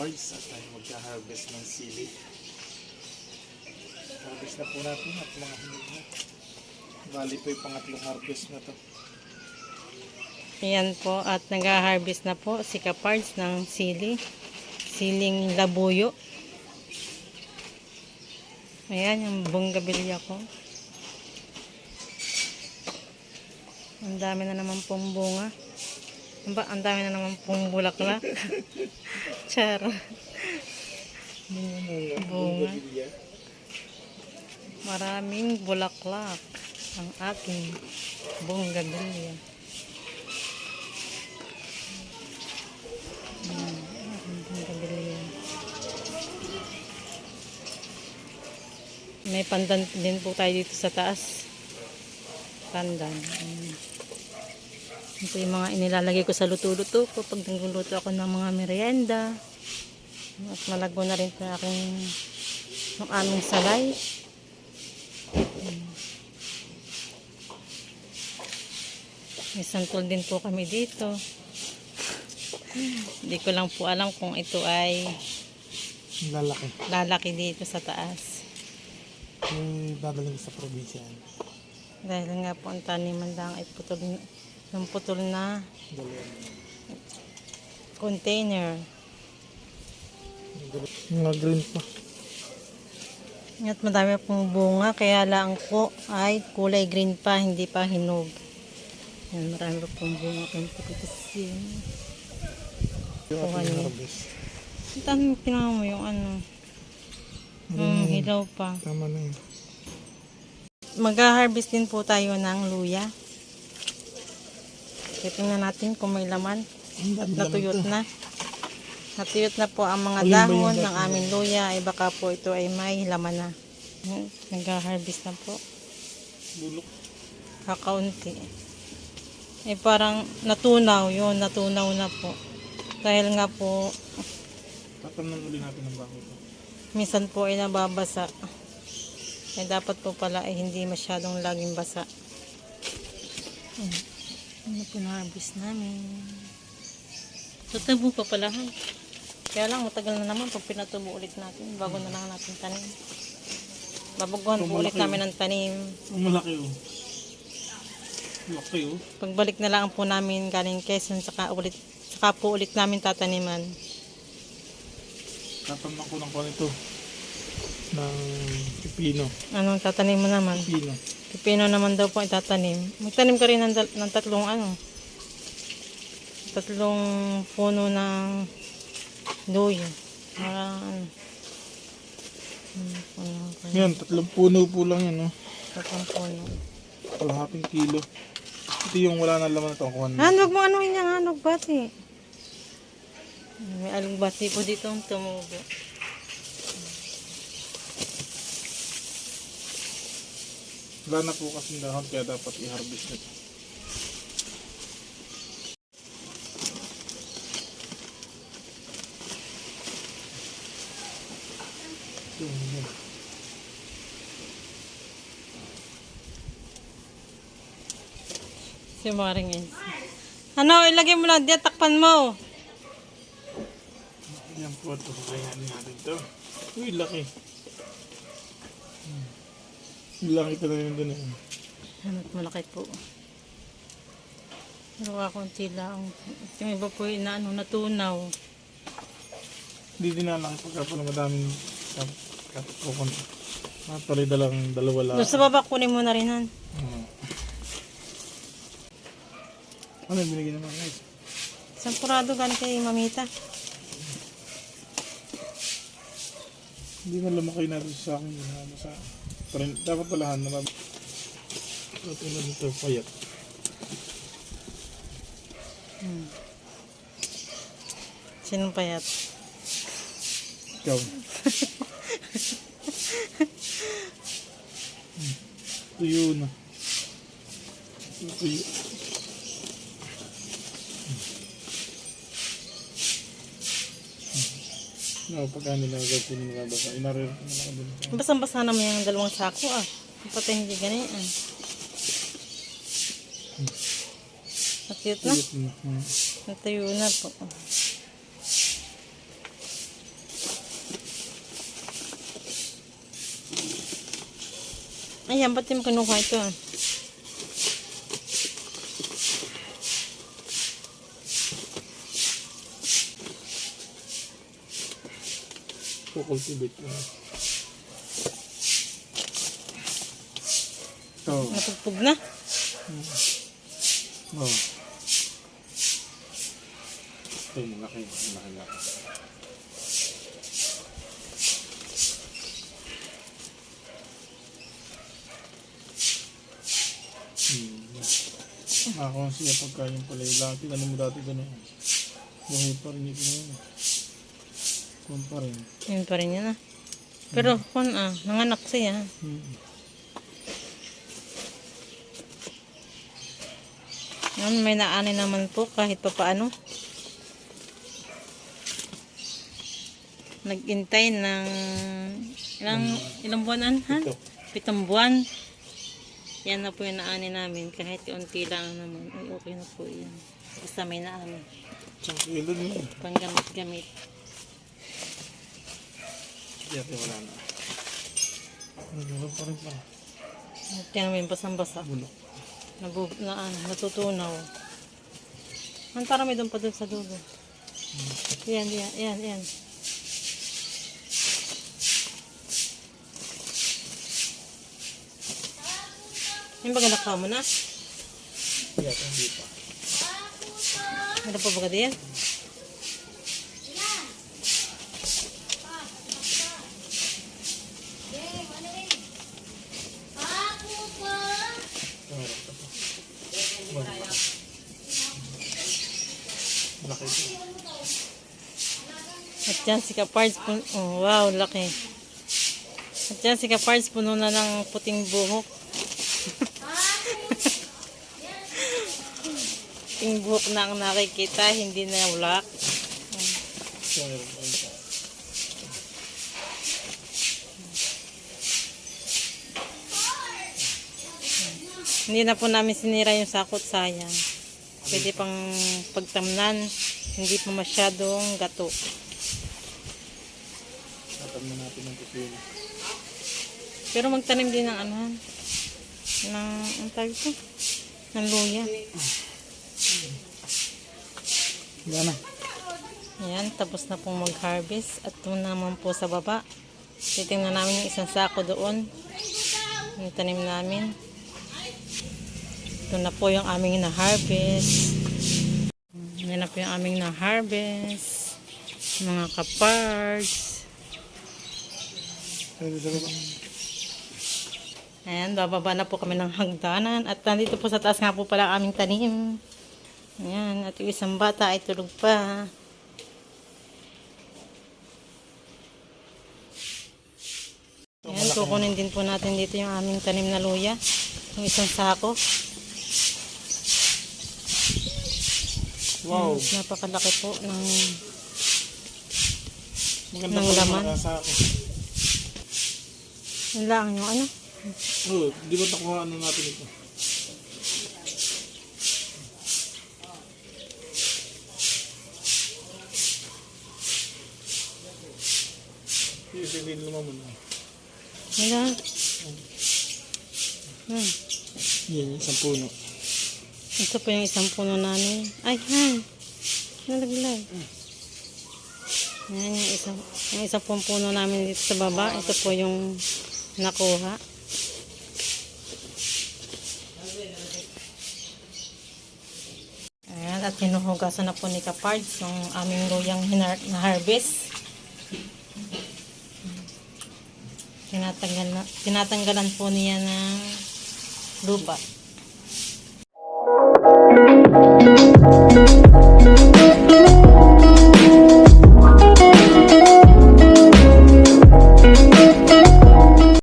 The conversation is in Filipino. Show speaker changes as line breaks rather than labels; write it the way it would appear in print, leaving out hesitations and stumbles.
ka-parts at tayo magka-harvest ng sili. Harvest na po natin at mga hinog na. Bali po yung pangatlong harvest na to.
Ayan po, at nag-harvest na po si Kapards ng siling labuyo. Ayan yung bonggabilya ko. Ang dami na naman pong bunga. Ang dami na naman pong bulaklak. Charo. Bunga. Maraming bulaklak ang aking bonggabilya. May pandan din po tayo dito sa taas. Pandan. Ito yung mga inilalagay ko sa luto-luto ko pag nagluluto ako ng mga merienda. At malago na rin po ang aming salay. May santol din po kami dito. Hindi ko lang po alam kung ito ay lalaki dito sa taas.
May dadaling sa probinsya.
Dahil nga po ang taniman lang ay putol na container.
Mga green pa.
At madami pong bunga, kaya lang po ay kulay green pa, hindi pa hinog. Yan, marami pong bunga kung pagkakasin.
Yung ating harvest.
Ang tinama mo yung ano. Hilaw pa.
Tama na yun.
Mag-harvest din po tayo ng luya. Tingnan natin kung may laman. At natuyot na. Natuyot na po ang mga dahon ng aming luya. Ay baka po ito ay may laman na. Nag-harvest na po.
Bulok.
Kakaunti. Eh parang natunaw yun. Natunaw na po. Dahil nga po
Tatamnan uli natin ang bako ito.
minsan po ay nababasa. Eh dapat po pala ay hindi masyadong laging basa. Ano po na-harvest namin. Tutabo pa pala. Kaya lang matagal na naman pag pinatubo ulit natin. Bago na lang natin tanim. Babaguhan po ulit namin ng tanim.
Ang malaki oh. Malaki oh.
Pagbalik na lang po namin galing Quezon, saka po ulit namin tataniman.
Tatamnan ko ng ito. Ng pipino.
Anong tatanim mo naman?
Pipino.
Pipino naman daw po itatanim. Magtanim ka rin ng tatlong puno ng luya.
Yan, 3 puno po lang yan oh.
3 puno.
Kalahating kilo. Ito yung wala na laman ito.
Huwag mo anuhin yung alugbati. May alugbati po dito ang tumubo.
Wala na po kasing dahon kaya dapat i-harvest nito.
Si Maring Enzi. Ano, ilagay mo lang diyan, takpan mo.
Yan po ito. Kaya natin ito. Uy, laki. Laki pa na yun doon eh.
Hanot malaki po. Pero kakunti lang. Yung iba po yung natunaw.
Hindi din na lang pagka po na madaming kapukon. Tuloy dalawa lang.
Doon sa baba, kunin mo na rin han.
Ano yung binigyan naman guys?
Sampurado galing kay Mamita.
Hindi man lumakay natin sa akin. Dapat palahan naman. Ito na dito, payat.
Sinong payat?
Ikaw. Tuyo na. Tuyo. No, pagka nilagay ko ng mga basa, inarir ko na lang din.
Basang-basa naman yung 2 sako Pati hindi ganyan. Nakit na. Natuyo na po. Ayan, ba't yung kinuha ito?
Kukultivate ko. Ito.
Napugpug na.
Oh. Ito yung malaki. Malaki. Ako siya pagka yung pala yung laki. Ano mo dati gano'n? Buhay pa rin ito ngayon. Kung pa rin.
Yun pa rin yun ah. Pero nanganak siya. Yan, may naani naman po kahit pa paano. Nag-intay ng ilang buwanan ha? 7 buwan. Yan na po yung naani namin. Kahit unti lang naman. Ay, okay na po yan. Basta may naani.
Isang kilo din.
Panggamit-gamit.
Diyate wala na. Nagulog pa rin pa.
Tingnan mo yung basang-basa.
Bulok.
Natutunaw. Ang parang may doon pa doon sa dulo. Yan. Yung baga nakaw mo na?
Diyate hindi pa.
Ano pa baga diyan?
Laki ito.
At yan si Kapards puno. Oh, wow, laki. At yan si Kapards puno na ng puting buhok. Puting buhok na ang nakikita, hindi na black. Hindi na po namin sinira yung sakot, sayang. Pwede pang pagtamnan, hindi pa masyadong gato.
Tatamnan natin ng pipino.
Pero magtanim din ng ang tawag ito? Ng luya.
Yan na.
Ayan, tapos na pong mag-harvest. At doon naman po sa baba. Titingnan namin yung isang sako doon. Yung tanim namin. Ito na po yung aming na-harvest. Yan na po yung aming na-harvest. Mga kapards.
Pwede sa baba.
Ayan, bababa na po kami ng hagdanan. At nandito po sa taas nga po pala ang aming tanim. Ayan, at yung isang bata ay tulog pa. Ayan, kukunin din po natin dito yung aming tanim na luya. Yung isang sako.
Wow.
Napakalaki po ng
Maganda
ng
po
laman.
yung sa ako.
Yun lang yung ano.
Oh, di ba nakuha natin ito? Hindi lumaman na.
Yun lang.
Yan, isang puno.
Ito po yung isang puno namin. Ay, nalaglag. Yan, yung isang pong puno namin dito sa baba. Ito po yung nakuha. Ayan, at hinuhugasan na po ni Kapards yung aming luyang na-harvest. Tinatanggalan po niya ng lupa.